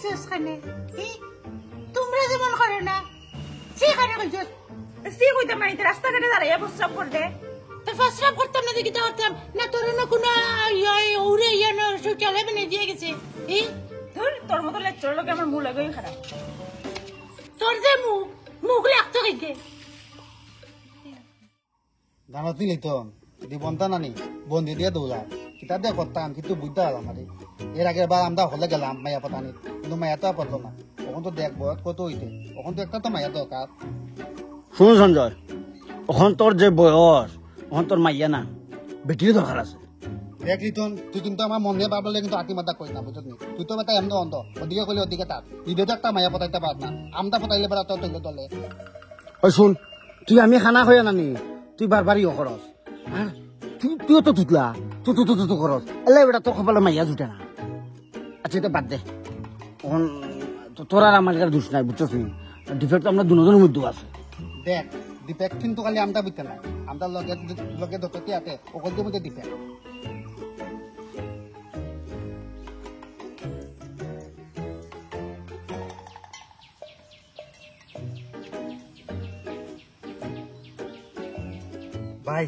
কইছস খানে তোমরা যেমন করে না সে খানে কইছস সি কইতে মাই রাস্তা ঘাটে দাঁড়াইয়া প্রস্রাব করতে তো প্রস্রাব করতাম না দেখি তারতাম না তোর না কোন ওরে ইয়ানো শৌচালয় বানিয়ে দিয়ে গেছে ধর তোর মতো লেকচার লোক আমার মুখ লাগেই খারাপ তোর যে মুখ লাগতো কইতে গানত দিলি তো দিবন্তা নানি বন্দি দিয়ে দৌড়া কিতা দিয়ে করতাম কিন্তু বুঝতে পারলাম আরে এর আগের বার আমরা হলে গেলাম মায়া পাতানি কিন্তু মায়া তো আর পাতলো না তখন তো দেখ বয়স কত হইতে তখন তো একটা তো মায়া দরকার শুন সঞ্জয় ওখান তোর যে বয়স ওখান তোর মাইয়া না বেটির দরকার আছে দেখ লিটন তুই কিন্তু আমার মনে ভাবলে কিন্তু আটি মাতা করি না বুঝলি তুই তো বেটা এমন অন্ধ ওদিকে কইলে ওদিকে তার ঈদে তো একটা মায়া পতাইতে পার না আমটা পতাইলে বেড়া তোর তৈলে তলে ওই শুন তুই আমি খানা খাই নানি তুই বারবারই খরচ হ্যাঁ তুইও তো তুতলা তুই খরচ এলে বেটা তোর কপালে মাইয়া জুটে না আচ্ছা এটা বাদ দে এখন তোর আর আমার দোষ নাই বুঝছস নি ডিফেক্ট আমরা দুজনের মধ্যে আছে দেখ ডিফেক্ট কিন্তু খালি আমটা বিতে না আমটা লগে লগে দততে আতে ওকল দিয়ে মধ্যে ডিফেক্ট ভাই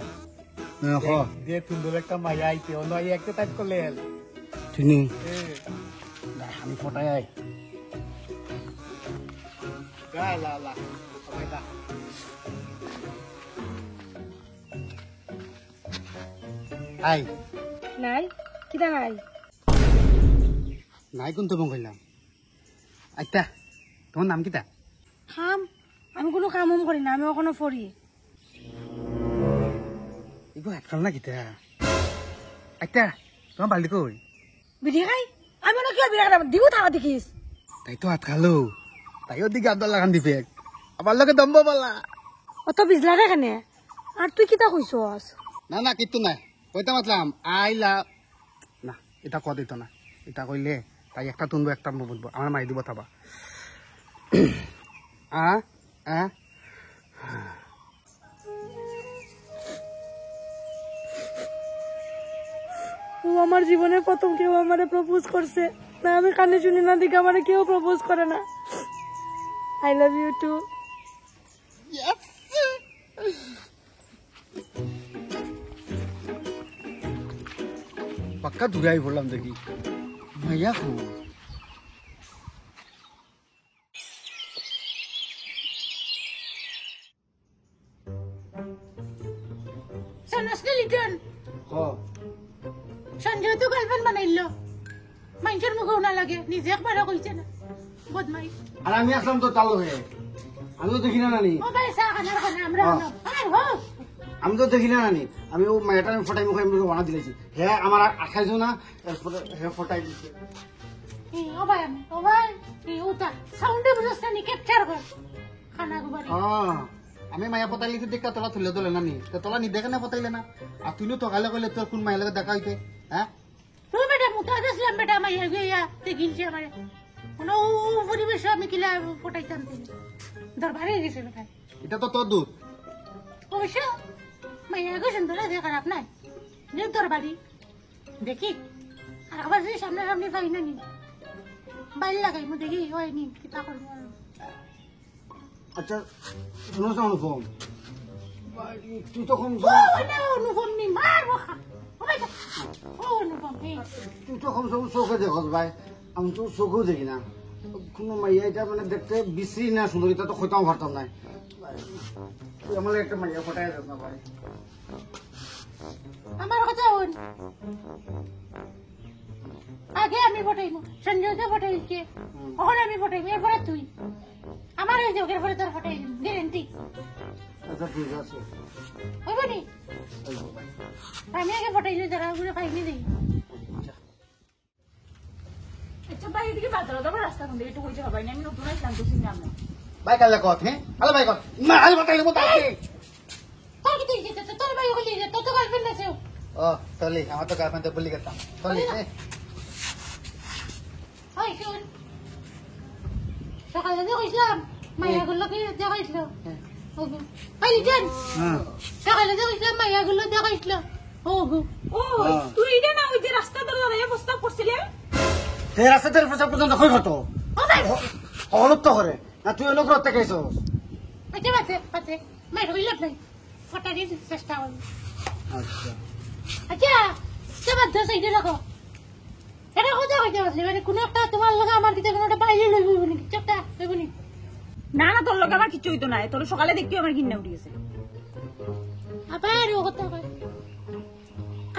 দিয়ে তুন্দর একটা মায়া আইতে অন্য আই একটা টাইপ করলে ঠিক নেই আমি ফটাই আই আই নাই কিটা নাই নাই কোন তোমার কইলাম আচ্ছা তোমার নাম কিটা খাম আমি কোনো কাম করি না আমি ওখানে ফরি এগো আজকাল না কিটা আচ্ছা তোমার বাড়ি কই বিড়ি খাই আমি না কি বিড়ি খাই দিগু থাকা দেখিস তাই তো হাত খালো তাইও দিকে আবদাল লাগান দিবে আমার লগে দম্ব বলা অত বিজলা রে কেনে আর তুই কিটা কইছস না না কিচ্ছু নাই কইতে মাতলাম আইলা না এটা ক দিত না এটা কইলে তাই একটা তুনবো একটা বুঝবো আমার মাই দিব থাবা ও আমার জীবনে প্রথম কেউ আমারে প্রপোজ করছে না আমি কানে শুনি না দিকে আমারে কেউ প্রপোজ করে না আই লাভ ইউ টু পাক্কা দূরে আই বললাম দেখি মাইয়া খু সনসনে লিটন হ সঞ্জয় তো গার্লফ্রেন্ড বানাইলো মানুষের মুখেও না লাগে নিজে একবারও কইছে না বদমাই আর আমি আসলাম তো চালু হয়ে আমি তো দেখি না নানি মোবাইল চা খানার খানা আমরা আর হোক আমি তো দেখি না নানি আমি ও মায়াটা ফটাই মুখে আমি বানা দিলেছি হ্যাঁ আমার আঠাইছো না তারপরে হ্যাঁ ফটাই দিছে ওবাই উতা সাউন্ডে বুঝছ না ক্যাপচার কর খানা গুবারি আমি মায়া পতাইলি দেখা তোলা তুলে তোলে নানি তোলা নি দেখে না পতাইলে না আর তুইও তো গালে কইলে তোর কোন মায়ের লগে দেখা হইতে হ্যাঁ তুই বেটা মুতা দিছিলাম বেটা মাইয়া গিয়া দেখিলছে আমারে কোনো পরিবেশ আমি কিলা ফটাইতাম দরবারে গেছে বেটা এটা তো তোর দুধ অবশ্য মাইয়া গো সুন্দর আছে খারাপ নাই নে দরবারি দেখি আর আবার যে সামনে সামনে পাই না নি বাইরে লাগাই মু দেখি হয়নি কিতা করব আচ্ছা শুনো না অনুপম তুই তখন অনুপম নি মার বখা অনুপম তুই তখন সব চোখে দেখস ভাই আমি তো চোখেও দেখি না কোনো মাইয়া এটা মানে দেখতে বিশ্রী না সুন্দর এটা তো খোঁতাও পারতাম না তুই আমার একটা মাইয়া ফটাই যাস না ভাই আমার কথা হন আগে আমি ফটাইমু সঞ্জয়কে ফটাইছে ওখানে আমি ফটাইমু এরপরে তুই আমার ওই যোগের পরে তোর ফটাই গ্যারেন্টি আচ্ছা ঠিক আছে হইব নি আমি আগে ফটাইলে যারা ঘুরে খাইনি দেই আচ্ছা ভাই এদিকে বাজার দাও রাস্তা কোন দিকে একটু কইতে হবে না আমি নতুন আসলাম তো চিনি আমরা ভাই কালে কত হ্যাঁ হ্যালো ভাই কত না আজ বতাইলে বতাইছে তোর কি দিছে তোর ভাই ওগুলি তোর তো গার্লফ্রেন্ড আছে ও তলি আমার তো গার্লফ্রেন্ড বলি গেতাম তলি ওই শুন সকালে দেখছিলাম মাইয়াগুলোকে দেখাইছিল ওই জান সকালে দেখছিলাম মাইয়াগুলো দেখাইছিল ওগো ও তুই এটা না ওই যে রাস্তা ধরে দাঁড়াইয়া প্রস্তাব করছিলেন এই রাস্তাতে প্রসাব পর্যন্ত কই কত ও ভাই হলত তো করে না তুই অন্য করতে গেছস আচ্ছা বাতে মাই হইল নাই ফটারি চেষ্টা করব আচ্ছা আচ্ছা সবাই দশ আইডে রাখো এটা কথা কইতে বসলে মানে কোন একটা তোমার লগে আমার দিতে কোনটা বাইরে লইব নি চটা লইব নি না না তোর লোক আমার কিছু হইতো না তোর সকালে দেখি আমার ঘিন্না উঠে গেছে আবার ও কথা কই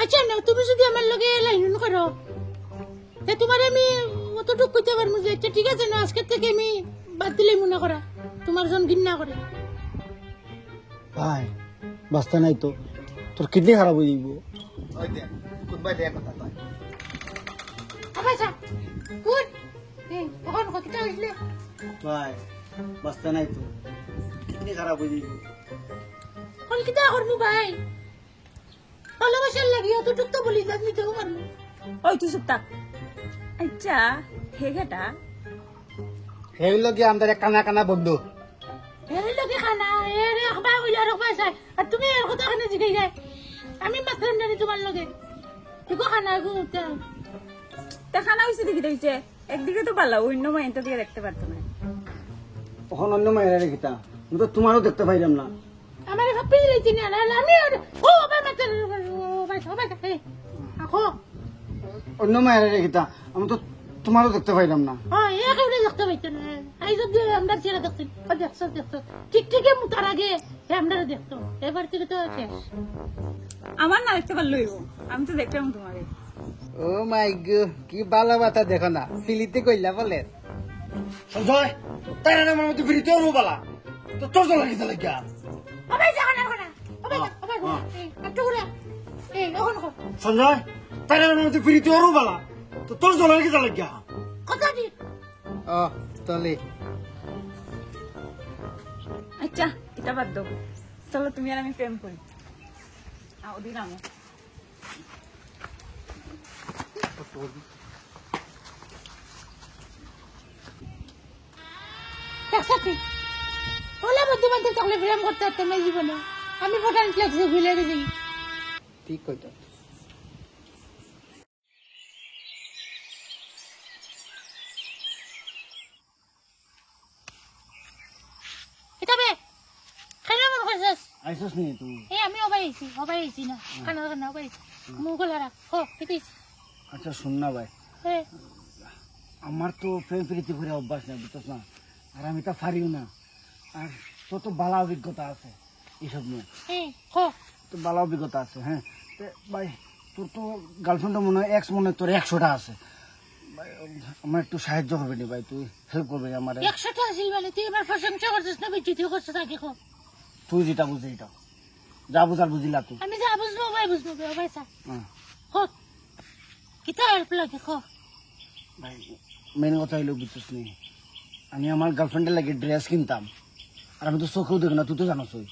আচ্ছা না তুমি যদি আমার লগে লাইন করো তে তোমার আমি অতটুকু কইতে পারমু যে আচ্ছা ঠিক আছে না আজকে থেকে আমি বাদ দিলে মনে করা তোমার জন ঘৃণা করে ভাই বাস্তা নাই তো তোর কিডনি খারাপ হয়ে যাইব ওই দেখ কোনবাই দেখ কথা কয় আবার যা গুড এই ওখানে কতটা হইলে ভাই বাস্তা নাই তো কিডনি খারাপ হয়ে যাইব কোন কিটা করমু ভাই ভালোবাসার লাগি অতটুকু তো বলি লাগনি তো পারমু ওই তুই চুপ থাক আচ্ছা হে ঘেটা সেইগুলো কি আমাদের এক কানা কানা বন্ধু এই লগে খানা এর একবার কইলা রকবা চাই আর তুমি এর কথা কেন জিগাই যায় আমি মাত্র জানি তোমার লগে তুই খানা গো দেখানা হয়েছে দেখি দেখছে একদিকে তো ভালো অন্য মাইনটা দিকে দেখতে পারতো না তখন অন্য মায়েরা রেখিতা আমি তো তোমারও দেখতে পাইলাম না আমার ভাবি দিলে না না আমি ও বাবা মাত্র ভাই সবাই এই আখো অন্য মায়েরা রেখিতা আমি তো তোমারও দেখতে পাইলাম না এক এবারে দেখতে পাইতো না এই সব আমরা ছেড়ে দেখছি দেখছো ঠিক মুতার আগে আমরা দেখতো এবার থেকে তো শেষ আমার না দেখতে পারলো আমি তো দেখলাম তোমাকে ও মাই গো কি ভালো বাতা দেখো না সিলিতে কইলা বলে সঞ্জয় তাই না আমার মধ্যে ফিরিতে ওরও বালা তো তোর তো লাগিতে লাগিয়া আবার যা না না আবার এই একটু করে এই ওখানে সঞ্জয় তাই না আমার মধ্যে ফিরিতে ওরও বালা তো তোর তো লাগিতে লাগিয়া কথা দি তলে আচ্ছা এটা বাদ দাও চলো তুমি আর আমি প্রেম করি ওদিন আমি একসাথে ওলা মধ্যে চকলেট ফ্রেম করতে পারতাম না জীবনে আমি ফটান ফ্লেক্সে ভুলে গেছি ঠিক কইতা এটা বে কেন মন করছিস আইসস নি তুই এই আমি অবাই আইছি না কানা অবাই মুখ লারা হো কিতি আচ্ছা শুন না ভাই আমার তো প্রেম প্রীতি করে অভ্যাস না বুঝছস না আর আমি তা পারিও না আর তোর তো বালা অভিজ্ঞতা আছে এইসব নিয়ে এই হো তো বালা অভিজ্ঞতা আছে হ্যাঁ তো ভাই তোর তো গার্লফ্রেন্ড মনে হয় এক্স মনে হয় তোর 100টা আছে ভাই আমার একটু সাহায্য করবে নি ভাই তুই হেল্প করবে আমার 100টা আসিল বলে তুই আমার প্রশংসা করছিস না বিচ্যুতি করছিস আগে খো তুই যেটা বুঝে এটা যা বুঝার বুঝিলা তুই আমি যা বুঝবো ভাই সা হ্যাঁ হো কিতা হেল্প লাগে খো ভাই মেন কথা হইলো বুঝছিস নি আমি আমার গার্লফ্রেন্ডের লাগে ড্রেস কিনতাম আর আমি তো চোখেও দেখি না তুই তো জানোসই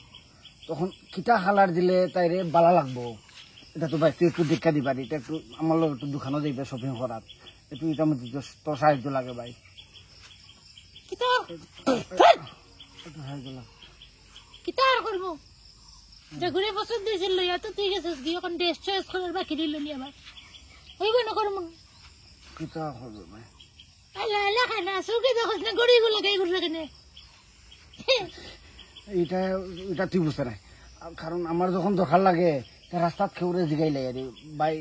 তখন কিতা হালার দিলে তাইরে বালা লাগবো এটা তো ভাই তুই একটু দেখা দিবা এটা একটু আমার লোক একটু দোকানও যাইবে শপিং করার একটু এটা মধ্যে তোর সাহায্য লাগে ভাই কিতা একটু সাহায্য লাগে কিতা আর করবো যেগুলো পছন্দ হয়েছিল লইয়া তো তুই গেছিস গিয়ে এখন ড্রেস চয়েস করার বাকি রইল নি আবার হইব না করবো কিতা হবে ভাই আল্লাহ আল্লাহ খানা সুখে দেখোস না গড়িগুলো গাইগুলো কেনে এটা এটা তুই বুঝতে নাই কারণ আমার যখন দরকার লাগে রাস্তাত খেউরে জিগাই লাগে রে ভাই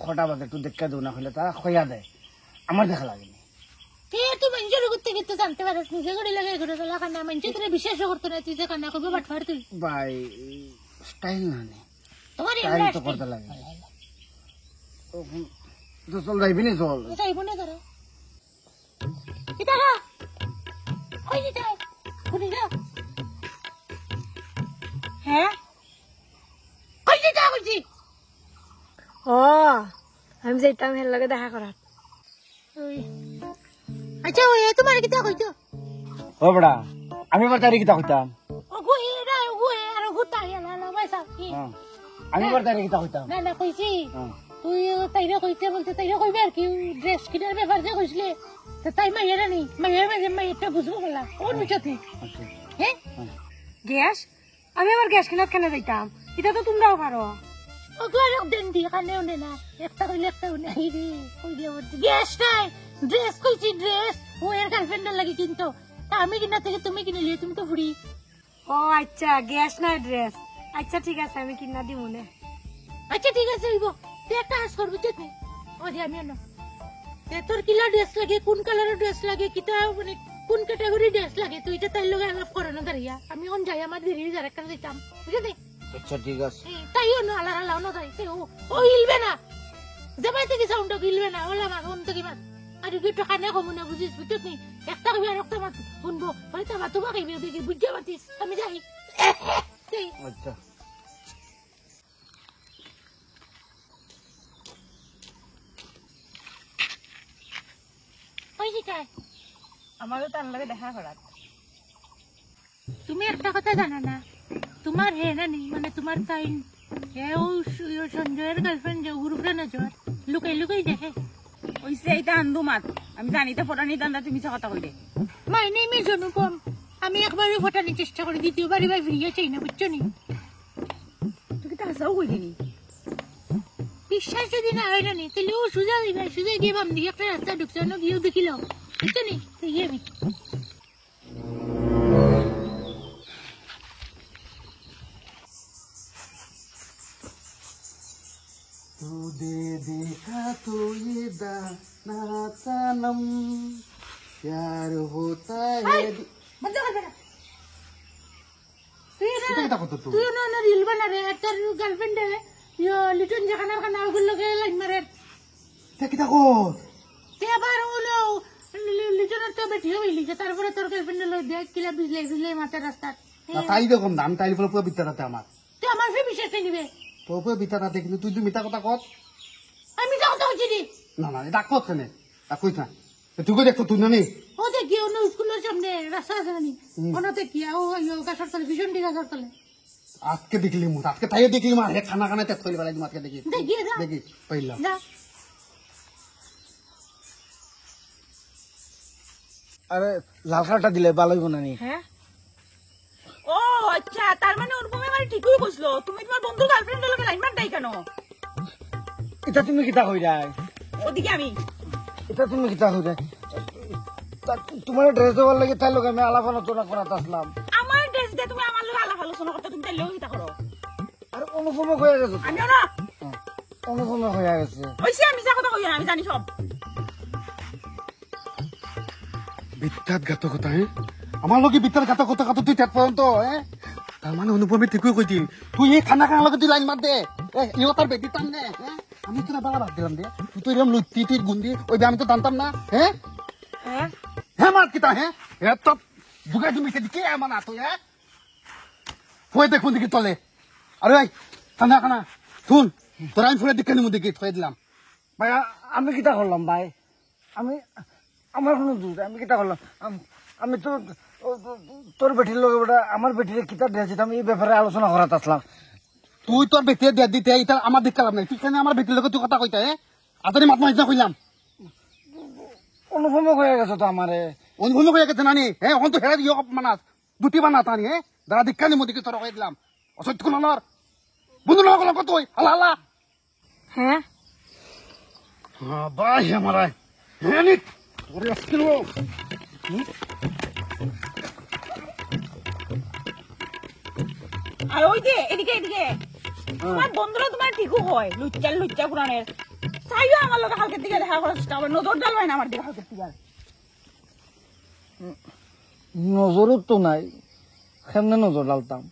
খটা বাজে একটু দেখা দেও না হলে তা খয়া দেয় আমার দেখা লাগেনি তুই মানুষের করতে গেতে জানতে পারিস নিজে গড়ি লাগে ঘুরে চলা খানা মানুষের তোরা বিশ্বাস করতো না তুই যে খানা করবো বাটফার তুই ভাই স্টাইল না নে তোমার স্টাইল তো করতে লাগে তো চল যাইবি নি চল যাইব না তারা কিতা গা কই দিতে শুনি যা হ্যাঁ কই দিতে কইছি ও আমি যাইতাম হের লগে দেখা করার আচ্ছা ওই তোমার কিতা কইতো ও বড়া আমি আমার তারিখ কিতা কইতাম ওগো এরা ওগো আর গুতা ইয়ালা না ভাইসা কি আমি আমার তারিখ কিতা কইতাম না কইছি তুই তাইরা কইতে বলতে তাইরা কইবে আর কি ড্রেস কিনার ব্যাপার যে কইছিলে তো তাই মাইয়ারা নেই মাইয়াটা বুঝবো বলা ওর বুঝাতে হ্যাঁ গ্যাস আমি আবার গ্যাস কিনাত কেন যাইতাম এটা তো তোমরাও পারো ওগো আর দেন দি কানেও নে না একটা কইলে একটা উনি রে কই দিয়ে গ্যাস নাই ড্রেস কইছি ড্রেস ও এর গার্লফ্রেন্ডের লাগে কিনতো তা আমি কিনা থেকে তুমি কিনে লিয়ে তুমি তো ফুড়ি ও আচ্ছা গ্যাস না ড্রেস আচ্ছা ঠিক আছে আমি কিনা দিব মনে আচ্ছা ঠিক আছে হইব তুই একটা কাজ করবি তুই ও যে আমি না তোর কিলা ড্রেস লাগে কোন কালারের ড্রেস লাগে কিতা মানে কোন ক্যাটাগরি ড্রেস লাগে তুই এটা তাই লগে আলাপ করানো দাঁড়িয়া আমি অন যাই আমার দেরি যারা একটা দিতাম বুঝলি আচ্ছা ঠিক আছে তাইও না আলাদা আলাও না তাই ও হিলবে না জামাই থেকে সাউন্ডটা হিলবে না ওলা মা অন্ত কি মাত আর দুটো কানে কমু না বুঝিস বুঝছিস নি একটা কবি আর একটা মাত শুনবো হয়তো মা তোমাকে দেখি বুঝতে পারতিস আমি যাই আচ্ছা ওই শিকায় আমারও তার লগে দেখা করার তুমি একটা কথা জানো না তোমার হে না নি মানে তোমার তাই সঞ্জয়ের গার্লফ্রেন্ড যে গ্রুপে নজর লুকাই লুকাই দেখে ওইসে এইটা আন্দু মাত আমি জানিতে ফোটানি দান্দা তুমি মিছা কথা বললে মাই নেম ইজ অনুপম আমি একবারও ফোটানোর চেষ্টা করি দ্বিতীয়বার এবার ফিরিয়ে চাই না বুঝছো নি তুই কি তাহাও কইলি বিশ্বাস যদি না হয় না নি তাহলে ও সুজা দিবে সুজা গিয়ে বাম দিকে একটা রাস্তা ঢুকছে অন্য গিয়েও দেখিল বুঝছো নি তো আমি तुझे देखा तो ये दाना सनम प्यार होता है বন্ধ কর বেটা তুই এটা না কথা কত তুই তুই না রিল বানা রে তোর গার্লফ্রেন্ড লিটন জাহানার খানা ওগুলো লগে লাইন মারে এটা কি দেখো তে আবার হলো লিটনের তো বেটি হইলি যে তারপরে তোর গার্লফ্রেন্ড লই দেখ কিলা বিজলে মাথার রাস্তা না তাই দেখুন দাম তাই ফলে পুরো বিতারাতে আমার তুই আমার ফে বিশ্বাস নিবে তো পুরো বিতারাতে কিন্তু তুই মিথ্যা কথা কত আমি যাও তো হচ্ছি না না এটা কত কেনে কই না তুই কই দেখতো তুই না নি ও দেখি অন্য স্কুলের সামনে রাস্তা আছে না ওনাতে কি ও গাছর তলে ভীষণ ঠিক গাছর তলে আজকে দেখলি মুখ আজকে তাই দেখলি মা হে খানা খানা তেত কইলি বেলা আজকে দেখি দেখিয়ে যা দেখি পাইলাম যা আরে লাল কার্ডটা দিলে ভালো হইব না নি হ্যাঁ ও আচ্ছা তার মানে অনুপমে মানে ঠিকই কইছিল তুমি তোমার বন্ধু গার্লফ্রেন্ডের লগে লাইন মারতাই কেন এটা তুমি কিতা কইরাই ওদিকে আমি এটা তুমি কিতা কইরাই তোমার ড্রেস দেওয়ার লাগে তার লোক আমি আলাপ আলোচনা করাতে আসলাম আমার ড্রেস দিয়ে তুমি আমার লগে আলাপ আলোচনা করতে তুমি তাই লগে কিতা করো আর অনুপমে হয়ে গেছে তো। আমিও না অনুপমে হয়ে গেছে ওইসে আমি যা কথা কই না আমি জানি সব বিত্তাত ঘাতকতা হ্যাঁ আমার লগে বিত্তার ঘাতকতা কত তুই তেত পর্যন্ত হ্যাঁ তার মানে অনুপমে ঠিকই কইছিল তুই এই খানা খানা লগে তুই লাইন মার দে ইও তার বেটি টান নে হ্যাঁ আমি তো না বালা বাদ দিলাম দে তুই তো এরকম লুত্তি তুই গুন্দি ওই আমি তো জানতাম না হ্যাঁ হ্যাঁ হ্যাঁ মার কিতা হ্যাঁ হ্যাঁ তো দুগাই তুমি কে আমার না তুই হ্যাঁ ফুয়ে দেখুন দিকে তলে আরে ভাই খানা খানা শুন তোরা আমি ফুয়ে দেখে নিমু দেখি থয়ে দিলাম ভাই আমি কিতা করলাম ভাই আমি আমার কোনো দোষ আমি কিতা করলাম আমি তো তোর বেটির লোক বেটা আমার বেটির কিতা ড্রেস দিতাম এই ব্যাপারে আলোচনা করাতে আসলাম তুই তোর বেটিয়ে দিয়ে দিতে এটা আমার দিক কালাম নাই তুই কেন আমার বেটির লোক তুই কথা কইতে হ্যাঁ আতরি মাত মাইজ না কইলাম অনুভব হয়ে গেছে তো আমারে অনুভব হয়ে গেছে নানি হ্যাঁ এখন তো হেরা দিও মানাস দুটি বানা তানি হ্যাঁ দাঁড়া দীক্ষা নিমু দিকে তোর কই দিলাম অসত্য কোন নর বন্ধু না কল কত হালা হালা হ্যাঁ বাই আমারা হ্যাঁ নি ওরে আজকে আর ওই যে এদিকে এদিকে তোমার বন্ধুরা তোমার ঠিকও হয় লুচ্চা পুরানের চাইও আমার লোক হালকের দিকে দেখা করার চেষ্টা আবার নজর ডাল হয় না আমার দিকে হালকের দিকে নজরও তো নাই কেমনে নজর ডালতাম